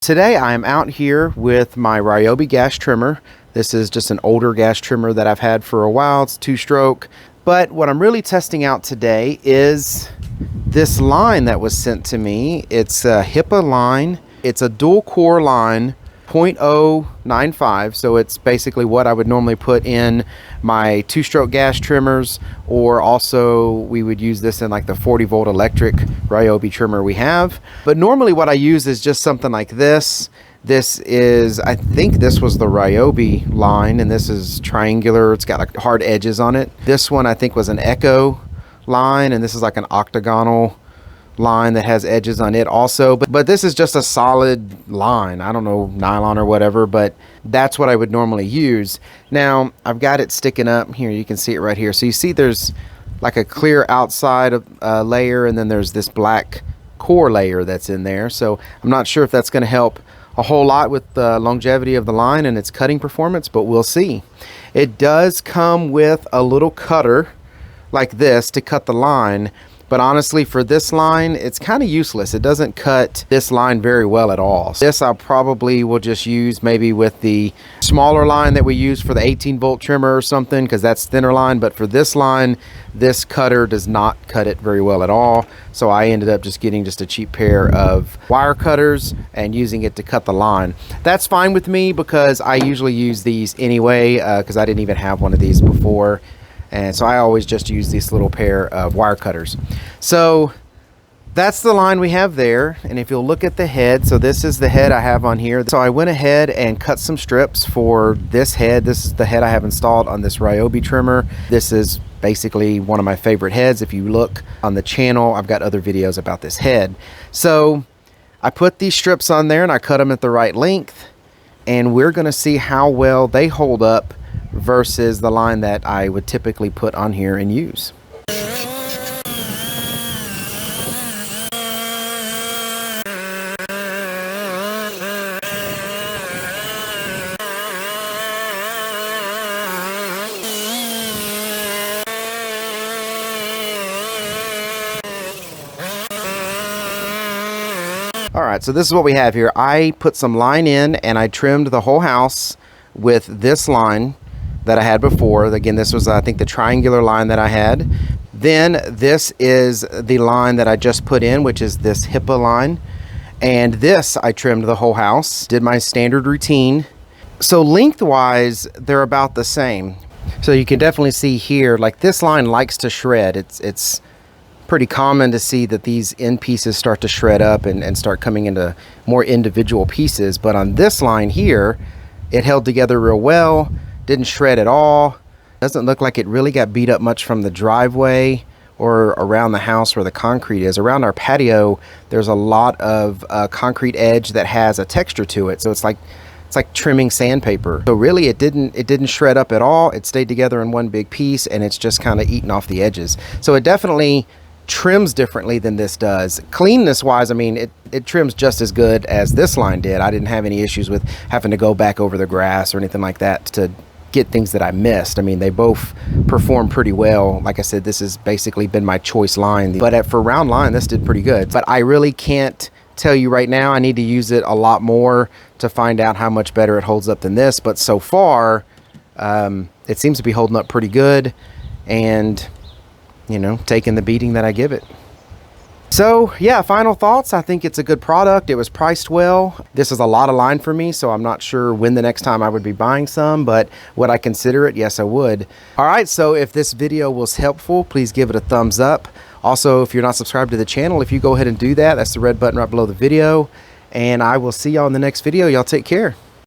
Today I am out here with my Ryobi gas trimmer. This is just an older gas trimmer that I've had for a while. It's 2-stroke. But what I'm really testing out today is this line that was sent to me. It's a Hipa line. It's a dual core line, 0.095. So it's basically what I would normally put in my 2-stroke gas trimmers, or also we would use this in like the 40-volt electric Ryobi trimmer we have. But normally what I use is just something like this. This is, I think this was the Ryobi line, and this is triangular. It's got like hard edges on it. This one I think was an Echo line, and this is like an octagonal line that has edges on it also. But this is just a solid line. I don't know, nylon or whatever, but that's what I would normally use. Now I've got it sticking up here. You can see it right here. So you see there's like a clear outside layer, and then there's this black core layer that's in there. So I'm not sure if that's going to help a whole lot with the longevity of the line and its cutting performance, but we'll see. It does come with a little cutter like this to cut the line, but honestly for this line it's kind of useless. It doesn't cut this line very well at all. This I probably will just use maybe with the smaller line that we use for the 18-volt trimmer or something, because that's thinner line. But for this line, this cutter does not cut it very well at all. So I ended up just getting just a cheap pair of wire cutters and using it to cut the line. That's fine with me because I usually use these anyway, because I didn't even have one of these before. And so I always just use this little pair of wire cutters. So that's the line we have there. And if you'll look at the head, so this is the head I have on here. So I went ahead and cut some strips for this head. This is the head I have installed on this Ryobi trimmer. This is basically one of my favorite heads. If you look on the channel, I've got other videos about this head. So I put these strips on there and I cut them at the right length. And we're gonna see how well they hold up versus the line that I would typically put on here and use. Alright, so this is what we have here. I put some line in and I trimmed the whole house with this line that I had before. Again, this was I think the triangular line that I had. Then this is the line that I just put in, which is this Hipa line. And this I trimmed the whole house, did my standard routine. So lengthwise, they're about the same. So you can definitely see here, like this line likes to shred. It's pretty common to see that these end pieces start to shred up and start coming into more individual pieces. But on this line here, it held together real well, didn't shred at all. Doesn't look like it really got beat up much from the driveway or around the house where the concrete is. Around our patio, there's a lot of concrete edge that has a texture to it. So it's like trimming sandpaper. So really it didn't shred up at all. It stayed together in one big piece, and it's just kind of eaten off the edges. So it definitely trims differently than this does. Cleanness wise, I mean, it trims just as good as this line did. I didn't have any issues with having to go back over the grass or anything like that to get things that I missed. I mean, they both perform pretty well. Like I said, this has basically been my choice line, but for round line, this did pretty good. But I really can't tell you right now. I need to use it a lot more to find out how much better it holds up than this. But so far, it seems to be holding up pretty good, and you know, taking the beating that I give it. So yeah, final thoughts. I think it's a good product. It was priced well. This is a lot of line for me, so I'm not sure when the next time I would be buying some, but would I consider it? Yes, I would. All right, so if this video was helpful, please give it a thumbs up. Also, if you're not subscribed to the channel, if you go ahead and do that, that's the red button right below the video. And I will see y'all in the next video. Y'all take care.